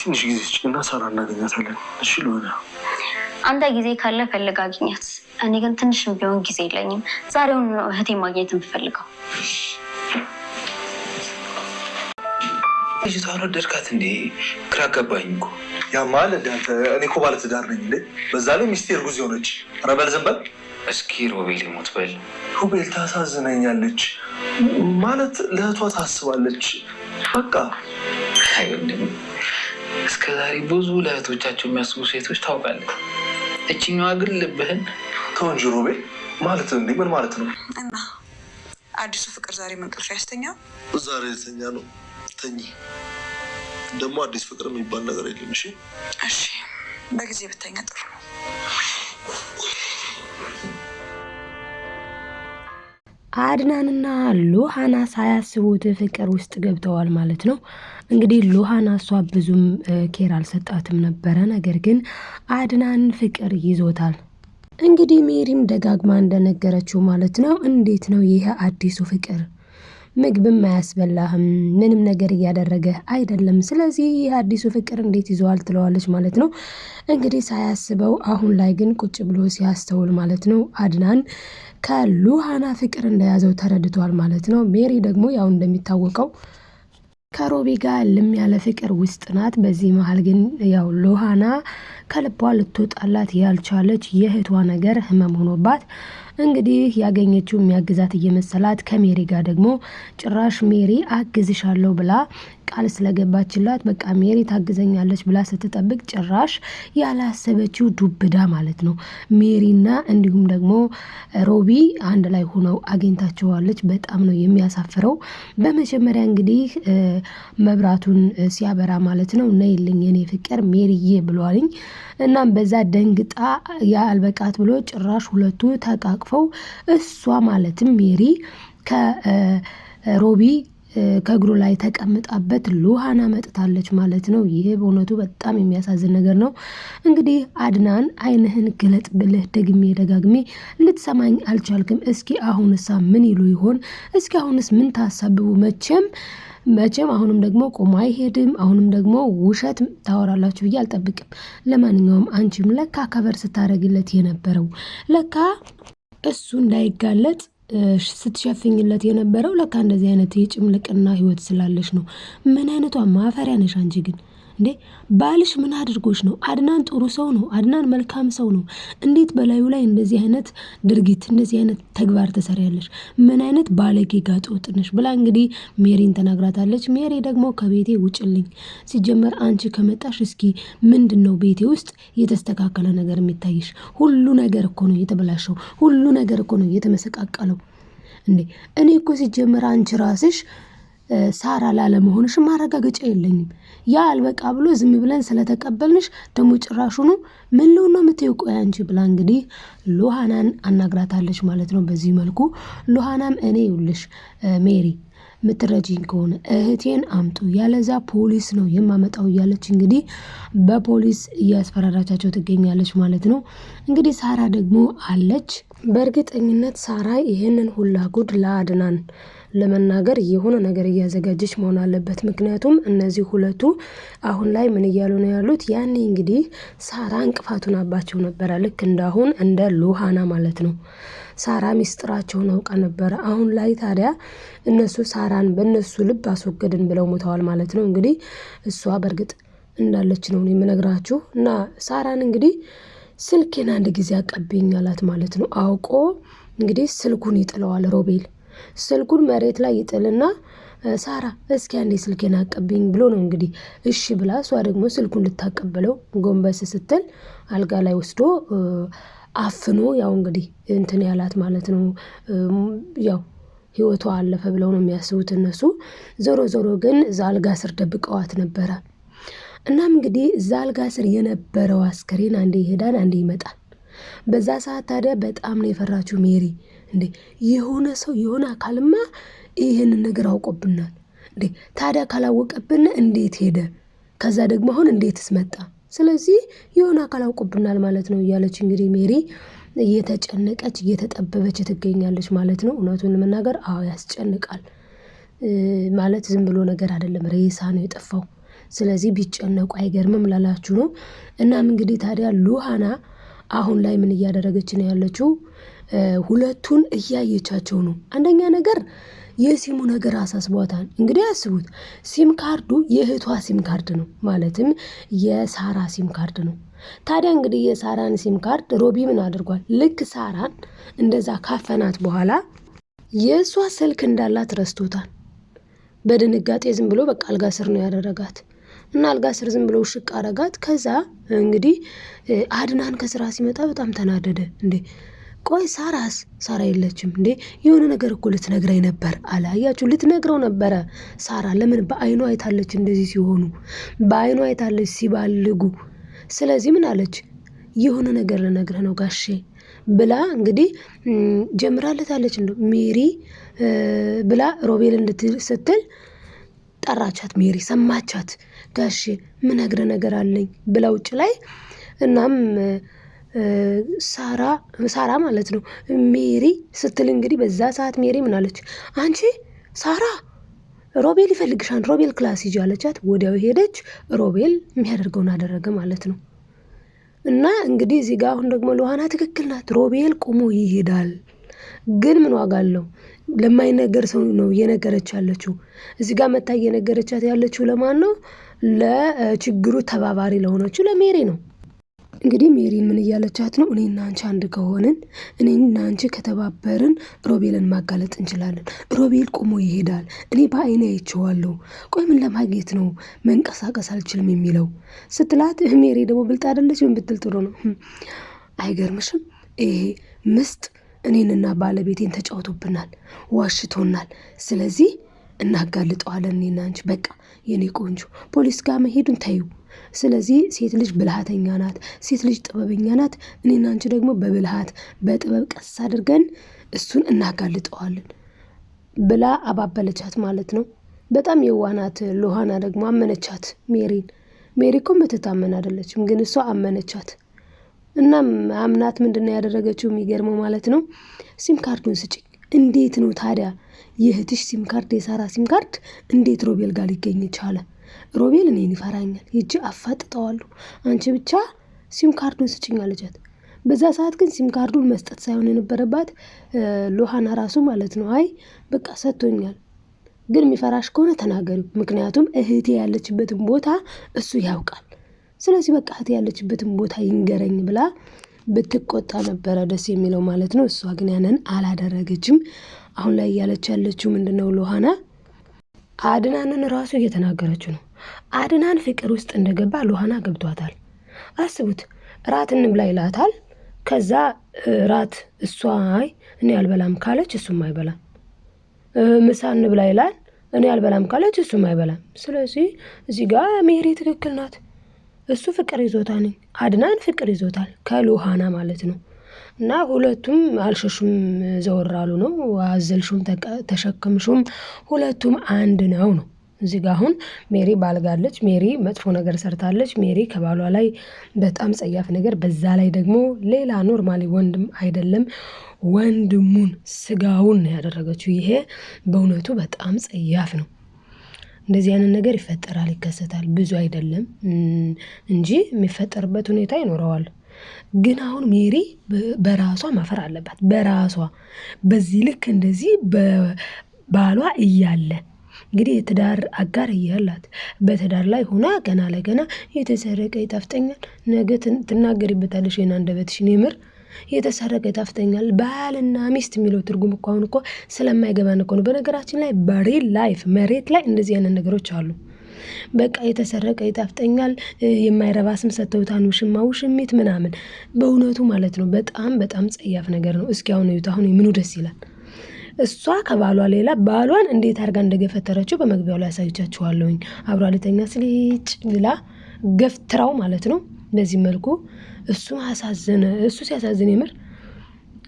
ትንሽ ጊዜ ስጭና ሳራ እናገኛታለን። እሺ ልሆነ አንተ ጊዜ ካለ ፈልግ አግኛት። እኔ ግን ትንሽም ቢሆን ጊዜ የለኝም። ዛሬውን ነው እህቴ ማግኘት የምፈልገው። ልጅቷ አልወደድካት እንዴ? ግራ ገባኝ እኮ። ያ ማለት አንተ እኔ እኮ ባለትዳር ነኝ እንዴ? በዛ ላይ ሚስቴ እርጉዝ የሆነች። ኧረ በል ዝም በል እስኪ። ሮቤል ይሞት በል። ሮቤል ታሳዝነኛለች ማለት ለእህቷ ታስባለች። በቃ አይወንድም። እስከ ዛሬ ብዙ ለእህቶቻቸው የሚያስቡ ሴቶች ታውቃለህ። እችኛዋ ግን ልብህን ተው እንጂ ሮቤል። ማለት እንዴ ምን ማለት ነው? እና አዲሱ ፍቅር ዛሬ መንቀፍ ያስተኛ? ዛሬ የተኛ ነው። ተኝ ደግሞ አዲስ ፍቅር የሚባል ነገር የለም። እሺ እሺ፣ በጊዜ ብተኛ ጥሩ ነው። አድናንና ሉሃና ሳያስቡት ፍቅር ውስጥ ገብተዋል ማለት ነው። እንግዲህ ሉሃና እሷ ብዙም ኬር አልሰጣትም ነበረ። ነገር ግን አድናን ፍቅር ይዞታል። እንግዲህ ሜሪም ደጋግማ እንደነገረችው ማለት ነው፣ እንዴት ነው ይሄ አዲሱ ፍቅር? ምግብም አያስበላህም፣ ምንም ነገር እያደረገ አይደለም። ስለዚህ ይህ አዲሱ ፍቅር እንዴት ይዘዋል ትለዋለች ማለት ነው። እንግዲህ ሳያስበው አሁን ላይ ግን ቁጭ ብሎ ሲያስተውል ማለት ነው አድናን ከሉሃና ፍቅር እንደያዘው ተረድቷል ማለት ነው። ሜሪ ደግሞ ያው እንደሚታወቀው ከሮቢ ጋር ልም ያለ ፍቅር ውስጥ ናት። በዚህ መሀል ግን ያው ሉሃና ከልቧ ልትወጣላት ያልቻለች የእህቷ ነገር ህመም ሆኖባት እንግዲህ ያገኘችው የሚያግዛት እየመሰላት ከሜሪ ጋር ደግሞ ጭራሽ ሜሪ አግዝሻለሁ ብላ ቃል ስለገባችላት በቃ ሜሪ ታግዘኛለች ብላ ስትጠብቅ ጭራሽ ያላሰበችው ዱብዳ ማለት ነው። ሜሪና እንዲሁም ደግሞ ሮቢ አንድ ላይ ሆነው አግኝታቸዋለች። በጣም ነው የሚያሳፍረው። በመጀመሪያ እንግዲህ መብራቱን ሲያበራ ማለት ነው ነይልኝ የኔ ፍቅር ሜሪዬ ብሏልኝ። እናም በዛ ደንግጣ ያልበቃት ብሎ ጭራሽ ሁለቱ ተቃቅፈው እሷ ማለትም ሜሪ ከሮቢ ከእግሩ ላይ ተቀምጣበት ሉሃና መጥታለች ማለት ነው። ይሄ በእውነቱ በጣም የሚያሳዝን ነገር ነው። እንግዲህ አድናን አይንህን ግለጥ ብልህ ደግሜ ደጋግሜ ልትሰማኝ አልቻልክም። እስኪ አሁንሳ ምን ይሉ ይሆን? እስኪ አሁንስ ምን ታሳብቡ? መቼም አሁንም ደግሞ ቆሞ አይሄድም። አሁንም ደግሞ ውሸት ታወራላችሁ ብዬ አልጠብቅም። ለማንኛውም አንቺም ለካ ከበር ስታደርግለት የነበረው ለካ እሱ እንዳይጋለጥ ስትሸፍኝለት የነበረው ለካ እንደዚህ አይነት የጭምልቅና ህይወት ስላለሽ ነው። ምን አይነቷ ማፈሪያ ነሽ አንቺ ግን እንዴ! ባልሽ ምን አድርጎሽ ነው? አድናን ጥሩ ሰው ነው። አድናን መልካም ሰው ነው። እንዴት በላዩ ላይ እንደዚህ አይነት ድርጊት እንደዚህ አይነት ተግባር ትሰሪያለሽ? ምን አይነት ባለጌ ጋጥ ወጥ ነሽ ብላ እንግዲህ ሜሪን ተናግራታለች። ሜሪ ደግሞ ከቤቴ ውጭልኝ፣ ሲጀመር አንቺ ከመጣሽ እስኪ ምንድነው ቤቴ ውስጥ የተስተካከለ ነገር የሚታይሽ? ሁሉ ነገር እኮ ነው የተበላሸው። ሁሉ ነገር እኮ ነው የተመሰቃቀለው። እንዴ እኔ እኮ ሲጀመር አንቺ ራስሽ ሳራ ላለመሆንሽ ማረጋገጫ የለኝም። ያ አልበቃ ብሎ ዝም ብለን ስለተቀበልንሽ ደግሞ ጭራሹኑ ምን ነው የምትይው? ቆይ አንቺ ብላ እንግዲህ ሉሃናን አናግራታለች ማለት ነው። በዚህ መልኩ ሉሃናም እኔ ይውልሽ ሜሪ ምትረጂኝ ከሆነ እህቴን አምጡ፣ ያለዛ ፖሊስ ነው የማመጣው እያለች እንግዲህ በፖሊስ እያስፈራራቻቸው ትገኛለች ማለት ነው። እንግዲህ ሳራ ደግሞ አለች። በእርግጠኝነት ሳራ ይህንን ሁላ ጉድ ለአድናን ለመናገር የሆነ ነገር እያዘጋጀች መሆን አለበት። ምክንያቱም እነዚህ ሁለቱ አሁን ላይ ምን እያሉ ነው ያሉት? ያኔ እንግዲህ ሳራ እንቅፋቱን አባቸው ነበረ፣ ልክ እንዳሁን እንደ ሉሃና ማለት ነው። ሳራ ሚስጥራቸውን አውቃ ነበረ። አሁን ላይ ታዲያ እነሱ ሳራን በእነሱ ልብ አስወገድን ብለው ሞተዋል ማለት ነው። እንግዲህ እሷ በእርግጥ እንዳለች ነው የምነግራችሁ። እና ሳራን እንግዲህ ስልኬን አንድ ጊዜ አቀብኝ አላት ማለት ነው። አውቆ እንግዲህ ስልኩን ይጥለዋል ሮቤል። ስልኩን መሬት ላይ ይጥልና ሳራ እስኪ አንዴ ስልኬን አቀብኝ ብሎ ነው እንግዲህ እሺ ብላ እሷ ደግሞ ስልኩን ልታቀበለው ጎንበስ ስትል አልጋ ላይ ወስዶ አፍኖ ያው እንግዲህ እንትን ያላት ማለት ነው። ያው ህይወቷ አለፈ ብለው ነው የሚያስቡት እነሱ። ዞሮ ዞሮ ግን እዛ አልጋ ስር ደብቀዋት ነበረ። እናም እንግዲህ እዛ አልጋ ስር የነበረው አስከሬን አንዴ ይሄዳል አንዴ ይመጣል። በዛ ሰዓት ታዲያ በጣም ነው የፈራችው ሜሪ። እንዴ የሆነ ሰው የሆነ አካልማ ይሄንን ነገር አውቆብናል እንዴ! ታዲያ ካላወቀብን እንዴት ሄደ? ከዛ ደግሞ አሁን እንዴትስ መጣ? ስለዚህ የሆነ አካል አውቆብናል ማለት ነው እያለች እንግዲህ ሜሪ እየተጨነቀች እየተጠበበች ትገኛለች ማለት ነው። እውነቱን ለመናገር አዎ ያስጨንቃል። ማለት ዝም ብሎ ነገር አይደለም፣ ሬሳ ነው የጠፋው። ስለዚህ ቢጨነቁ አይገርምም ላላችሁ ነው። እናም እንግዲህ ታዲያ ሉሃና አሁን ላይ ምን እያደረገች ነው ያለችው? ሁለቱን እያየቻቸው ነው። አንደኛ ነገር የሲሙ ነገር አሳስቧታል። እንግዲህ አስቡት፣ ሲም ካርዱ የእህቷ ሲም ካርድ ነው፣ ማለትም የሳራ ሲም ካርድ ነው። ታዲያ እንግዲህ የሳራን ሲም ካርድ ሮቢ ምን አድርጓል? ልክ ሳራን እንደዛ ካፈናት በኋላ የእሷ ስልክ እንዳላት ረስቶታል። በድንጋጤ ዝም ብሎ በቃ አልጋ ስር ነው ያደረጋት እና አልጋ ስር ዝም ብሎ ሽቅ አረጋት። ከዛ እንግዲህ አድናን ከስራ ሲመጣ በጣም ተናደደ። እንዴ ቆይ ሳራ የለችም እንዴ? የሆነ ነገር እኮ ልትነግረኝ ነበር አለ። አያችሁ፣ ልትነግረው ነበረ ሳራ። ለምን? በአይኗ አይታለች እንደዚህ ሲሆኑ፣ በአይኗ አይታለች ሲባልጉ። ስለዚህ ምን አለች? የሆነ ነገር ልነግርህ ነው ጋሼ ብላ እንግዲህ ጀምራለታለች። እንደው ሜሪ ብላ ሮቤል ስትል ጠራቻት። ሜሪ ሰማቻት። ጋሼ ምነግርህ ነገር አለኝ ብላ ውጭ ላይ እናም ሳራ ማለት ነው ሜሪ ስትል እንግዲህ በዛ ሰዓት ሜሪ ምን አለች? አንቺ ሳራ ሮቤል ይፈልግሻል፣ ሮቤል ክላስ ሂጂ አለቻት። ወዲያው ሄደች። ሮቤል የሚያደርገውን አደረገ ማለት ነው። እና እንግዲህ እዚህ ጋር አሁን ደግሞ ሉሃና ትክክል ናት። ሮቤል ቁሞ ይሄዳል፣ ግን ምን ዋጋ አለው? ለማይነገር ሰው ነው እየነገረች ያለችው። እዚህ ጋር መታ እየነገረቻት ያለችው ለማን ነው? ለችግሩ ተባባሪ ለሆነችው ለሜሪ ነው። እንግዲህ ሜሪን ምን እያለቻት ነው? እኔና አንቺ አንድ ከሆንን፣ እኔና አንቺ ከተባበርን ሮቤልን ማጋለጥ እንችላለን። ሮቤል ቆሞ ይሄዳል፣ እኔ በአይኔ አይቼዋለሁ። ቆይ ምን ለማግኘት ነው መንቀሳቀስ አልችልም የሚለው ስትላት፣ ሜሪ ደግሞ ብልጥ አይደለች። ምን ብትል ጥሩ ነው? አይገርምሽም? ይሄ ምስጥ እኔንና ባለቤቴን ተጫውቶብናል፣ ዋሽቶናል። ስለዚህ እናጋልጠዋለን እኔና አንቺ። በቃ የኔ ቆንጆ ፖሊስ ጋር መሄዱን ታዩ። ስለዚህ ሴት ልጅ ብልሃተኛ ናት፣ ሴት ልጅ ጥበበኛ ናት። እኔና አንቺ ደግሞ በብልሃት በጥበብ ቀስ አድርገን እሱን እናጋልጠዋለን ብላ አባበለቻት ማለት ነው። በጣም የዋናት ሉሃና ደግሞ አመነቻት ሜሪን። ሜሪ እኮ የምትታመን አይደለችም፣ ግን እሷ አመነቻት። እናም አምናት ምንድነው ያደረገችው? የሚገርመው ማለት ነው ሲም ካርዱን ስጭኝ። እንዴት ነው ታዲያ የእህትሽ ሲም ካርድ የሳራ ሲም ካርድ እንዴት ሮቤል ጋር ሊገኝ ቻለ? ሮቤል እኔን ይፈራኛል፣ ሂጅ አፋጥጠዋለሁ። አንቺ ብቻ ሲም ካርዱን ስጭኝ አለቻት። በዛ ሰዓት ግን ሲም ካርዱን መስጠት ሳይሆን የነበረባት ሉሃና ራሱ ማለት ነው። አይ በቃ ሰጥቶኛል፣ ግን የሚፈራሽ ከሆነ ተናገሪው፣ ምክንያቱም እህቴ ያለችበትን ቦታ እሱ ያውቃል። ስለዚህ በቃ እህቴ ያለችበትን ቦታ ይንገረኝ ብላ ብትቆጣ ነበረ ደስ የሚለው ማለት ነው። እሷ ግን ያንን አላደረገችም። አሁን ላይ እያለች ያለችው ምንድነው? ሉሃና አድናንን ራሱ እየተናገረችው ነው። አድናን ፍቅር ውስጥ እንደገባ ሉሃና ገብቷታል። አስቡት፣ ራት እንብላ ይላታል። ከዛ ራት እሷ አይ እኔ አልበላም ካለች እሱም አይበላም። ምሳ እንብላ ይላል፣ እኔ አልበላም ካለች እሱም አይበላም። ስለዚህ እዚህ ጋር ሜሪ ትክክል ናት። እሱ ፍቅር ይዞታል፣ አድናን ፍቅር ይዞታል ከሉሃና ማለት ነው። እና ሁለቱም አልሸሹም ዘወር አሉ ነው። አዘልሹም ተሸክምሹም ሁለቱም አንድ ነው። እዚህ ጋር አሁን ሜሪ ባልጋለች፣ ሜሪ መጥፎ ነገር ሰርታለች፣ ሜሪ ከባሏ ላይ በጣም ጸያፍ ነገር፣ በዛ ላይ ደግሞ ሌላ ኖርማሊ ወንድም አይደለም ወንድሙን ስጋውን ነው ያደረገችው። ይሄ በእውነቱ በጣም ጸያፍ ነው። እንደዚህ አይነት ነገር ይፈጠራል፣ ይከሰታል። ብዙ አይደለም እንጂ የሚፈጠርበት ሁኔታ ይኖረዋል። ግን አሁን ሜሪ በራሷ ማፈር አለባት። በራሷ በዚህ ልክ እንደዚህ በባሏ እያለ እንግዲህ የትዳር አጋር እያላት በትዳር ላይ ሆና ገና ለገና የተሰረቀ ይጣፍጠኛል፣ ነገ ትናገሪበታለሽ የና አንደበትሽን። የምር የተሰረቀ ይጣፍጠኛል። ባልና ሚስት የሚለው ትርጉም እኮ አሁን እኮ ስለማይገባን እኮ ነው። በነገራችን ላይ በሪል ላይፍ መሬት ላይ እንደዚህ አይነት ነገሮች አሉ። በቃ የተሰረቀ ይጣፍጠኛል፣ የማይረባ ስም ሰጥተውታል፣ ውሽማ ውሽሚት ምናምን። በእውነቱ ማለት ነው በጣም በጣም ጸያፍ ነገር ነው። እስኪ አሁን እዩት። አሁን ምኑ ደስ ይላል? እሷ ከባሏ ሌላ ባሏን እንዴት አድርጋ እንደገፈተረችው በመግቢያው ላይ ያሳይቻችኋለሁኝ። አብሯ ልተኛ ስልጭ ብላ ገፍትራው ማለት ነው። በዚህ መልኩ እሱ ሲያሳዝን የምር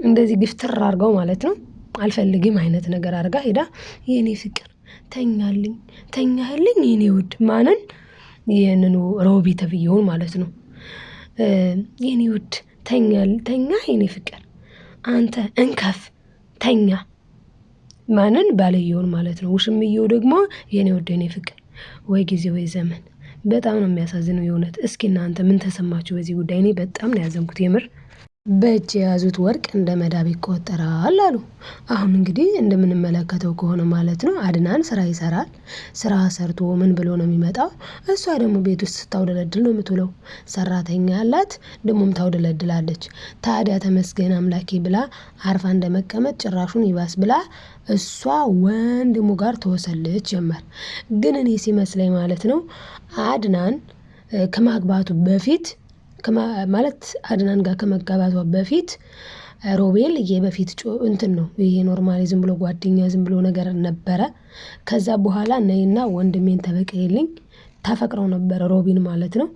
እንደዚህ ግፍትር አድርገው ማለት ነው። አልፈልግም አይነት ነገር አድርጋ ሄዳ የኔ ፍቅር ተኛልኝ፣ ተኛህልኝ የኔ ውድ ማንን? ይህንኑ ሮቢ ተብዬውን ማለት ነው። የኔ ውድ ተኛ የኔ ፍቅር፣ አንተ እንከፍ ተኛ ማንን? ባልየውን ማለት ነው። ውሽምየው ደግሞ የኔ ውድ የኔ ፍቅር፣ ወይ ጊዜ ወይ ዘመን በጣም ነው የሚያሳዝነው የእውነት። እስኪ እናንተ ምን ተሰማችሁ በዚህ ጉዳይ? እኔ በጣም ነው ያዘንኩት የምር። በእጅ የያዙት ወርቅ እንደ መዳብ ይቆጠራል አሉ። አሁን እንግዲህ እንደምንመለከተው ከሆነ ማለት ነው አድናን ስራ ይሰራል። ስራ ሰርቶ ምን ብሎ ነው የሚመጣው? እሷ ደግሞ ቤት ውስጥ ስታውደለድል ነው የምትውለው። ሰራተኛ ያላት ደግሞም ታውደለድላለች። ታዲያ ተመስገን አምላኬ ብላ አርፋ እንደመቀመጥ ጭራሹን ይባስ ብላ እሷ ወንድሙ ጋር ተወሰልች ጀመር። ግን እኔ ሲመስለኝ ማለት ነው አድናን ከማግባቱ በፊት ማለት አድናን ጋር ከመጋባቷ በፊት ሮቤል የበፊት እንትን ነው ይሄ ኖርማሊ ዝም ብሎ ጓደኛ ዝም ብሎ ነገር ነበረ። ከዛ በኋላ ነይና ወንድሜን ተበቀይልኝ ታፈቅረው ነበረ ሮቢን ማለት ነው።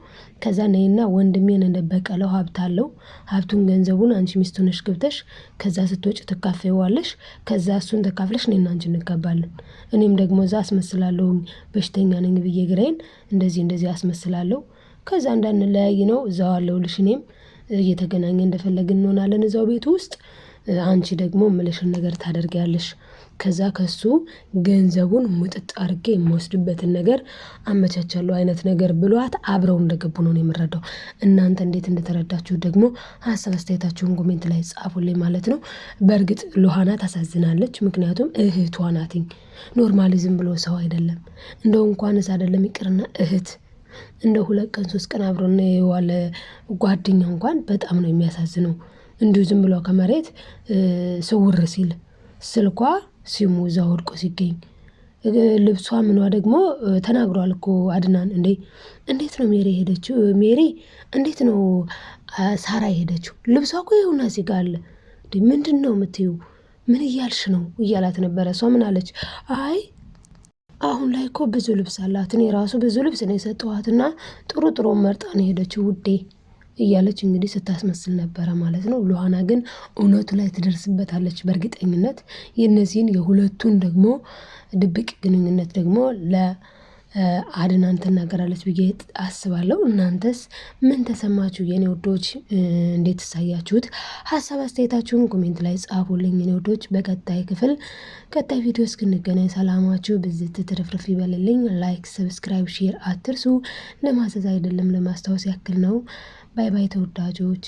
ከዛ ነይና ወንድሜን እንደበቀለው ሀብት አለው፣ ሀብቱን ገንዘቡን አንቺ ሚስቱ ነሽ ገብተሽ ከዛ ስትወጪ ትካፈይዋለሽ፣ ከዛ እሱን ተካፍለሽ እኔና አንቺ እንጋባለን። እኔም ደግሞ እዛ አስመስላለሁ በሽተኛ ነኝ ብዬ ግራዬን እንደዚህ አስመስላለሁ። ከዛ እንዳንለያይ ነው እዛው አለሁልሽ፣ እኔም እየተገናኘ እንደፈለግን እንሆናለን እዛው ቤት ውስጥ። አንቺ ደግሞ እምልሽን ነገር ታደርጊያለሽ። ከዛ ከሱ ገንዘቡን ሙጥጥ አድርጌ የምወስድበትን ነገር አመቻቻለሁ አይነት ነገር ብሏት አብረው እንደገቡ ነው የምረዳው። እናንተ እንዴት እንደተረዳችሁ ደግሞ ሀሳብ አስተያየታችሁን ኮሜንት ላይ ጻፉልኝ ማለት ነው። በእርግጥ ሉሃና ታሳዝናለች፣ ምክንያቱም እህቷ ናትኝ። ኖርማሊዝም ብሎ ሰው አይደለም። እንደው እንኳንስ አይደለም ይቅርና እህት እንደ 2 ቀን 3 ቀን አብሮን የዋለ ጓደኛ እንኳን በጣም ነው የሚያሳዝነው። እንዲሁ ዝም ብሎ ከመሬት ስውር ሲል ስልኳ ሲሙ እዛ ወድቆ ሲገኝ ልብሷ ምኗ ደግሞ ተናግሯል እኮ አድናን። እንዴት ነው ሜሪ ሄደችው? ሜሪ እንዴት ነው ሳራ ሄደችው? ልብሷ እኮ ይሁና እዚህ ጋር አለ። ምንድን ነው የምትይው? ምን እያልሽ ነው እያላት ነበረ። እሷ ምን አለች? አይ አሁን ላይ እኮ ብዙ ልብስ አላት፣ እኔ ራሱ ብዙ ልብስ ነው የሰጠኋትና ጥሩ መርጣ ነው ሄደችው ውዴ እያለች እንግዲህ ስታስመስል ነበረ ማለት ነው። ሉሃና ግን እውነቱ ላይ ትደርስበታለች በእርግጠኝነት። የእነዚህን የሁለቱን ደግሞ ድብቅ ግንኙነት ደግሞ ለአድናን ትናገራለች ብዬ አስባለሁ። እናንተስ ምን ተሰማችሁ የኔ ወዶች? እንዴት ተሳያችሁት? ሀሳብ አስተያየታችሁን ኮሜንት ላይ ጻፉልኝ የኔ ወዶች። ቀጣይ ቪዲዮ እስክንገናኝ ሰላማችሁ ብዝት ትርፍርፍ ይበልልኝ። ላይክ፣ ሰብስክራይብ፣ ሼር አትርሱ። ለማዘዝ አይደለም ለማስታወስ ያክል ነው። ባይ ባይ ተወዳጆች።